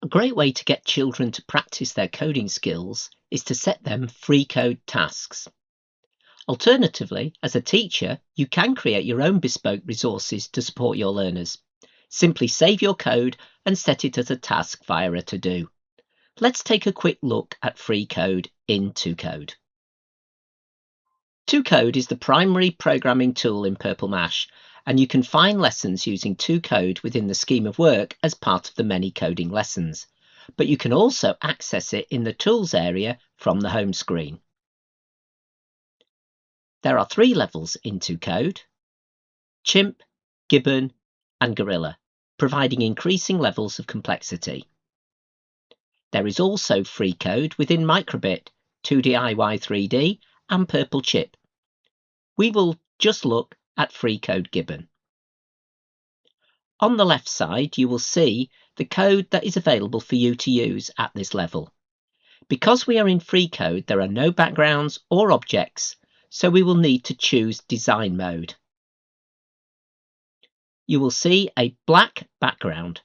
A great way to get children to practice their coding skills is to set them free code tasks. Alternatively, as a teacher, you can create your own bespoke resources to support your learners. Simply save your code and set it as a task via a to-do. Let's take a quick look at free code in ToCode. ToCode is the primary programming tool in Purple Mash, and you can find lessons using ToCode within the scheme of work as part of the many coding lessons. But you can also access it in the Tools area from the home screen. There are 3 levels in ToCode: Chimp, Gibbon and Gorilla, providing increasing levels of complexity. There is also free code within Microbit, 2DIY 3D and Purple Chip. We will just look at free code Gibbon. On the left side, you will see the code that is available for you to use at this level. Because we are in free code, there are no backgrounds or objects, so we will need to choose Design Mode. You will see a black background.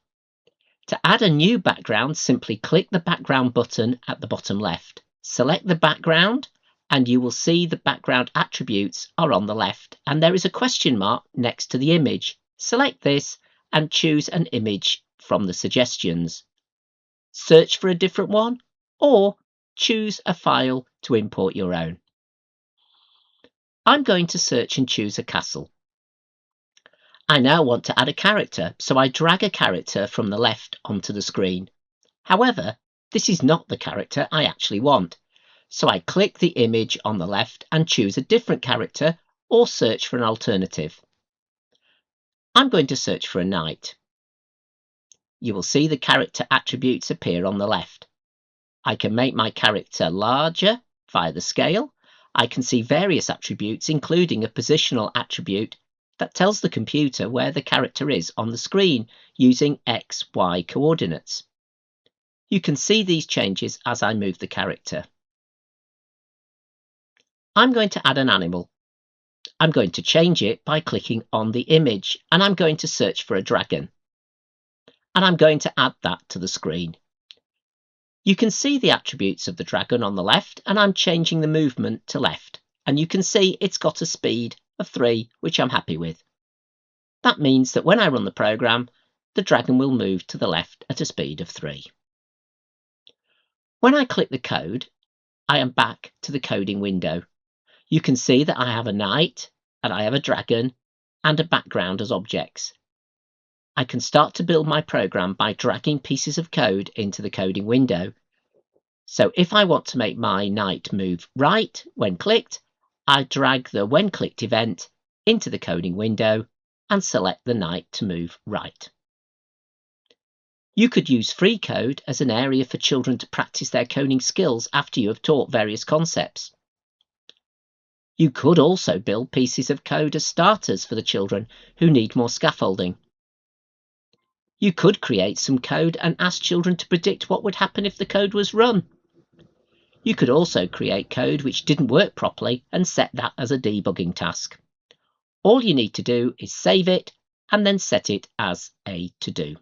To add a new background, simply click the background button at the bottom left. Select the background and you will see the background attributes are on the left, and there is a question mark next to the image. Select this and choose an image from the suggestions. Search for a different one or choose a file to import your own. I'm going to search and choose a castle. I now want to add a character, so I drag a character from the left onto the screen. However, this is not the character I actually want, so I click the image on the left and choose a different character or search for an alternative. I'm going to search for a knight. You will see the character attributes appear on the left. I can make my character larger via the scale. I can see various attributes, including a positional attribute that tells the computer where the character is on the screen using X, Y coordinates. You can see these changes as I move the character. I'm going to add an animal. I'm going to change it by clicking on the image, and I'm going to search for a dragon. And I'm going to add that to the screen. You can see the attributes of the dragon on the left, and I'm changing the movement to left. And you can see it's got a speed of 3, which I'm happy with. That means that when I run the program, the dragon will move to the left at a speed of 3. When I click the code, I am back to the coding window. You can see that I have a knight, and I have a dragon, and a background as objects. I can start to build my program by dragging pieces of code into the coding window. So if I want to make my knight move right when clicked, I drag the when clicked event into the coding window and select the knight to move right. You could use free code as an area for children to practice their coding skills after you have taught various concepts. You could also build pieces of code as starters for the children who need more scaffolding. You could create some code and ask children to predict what would happen if the code was run. You could also create code which didn't work properly and set that as a debugging task. All you need to do is save it and then set it as a to-do.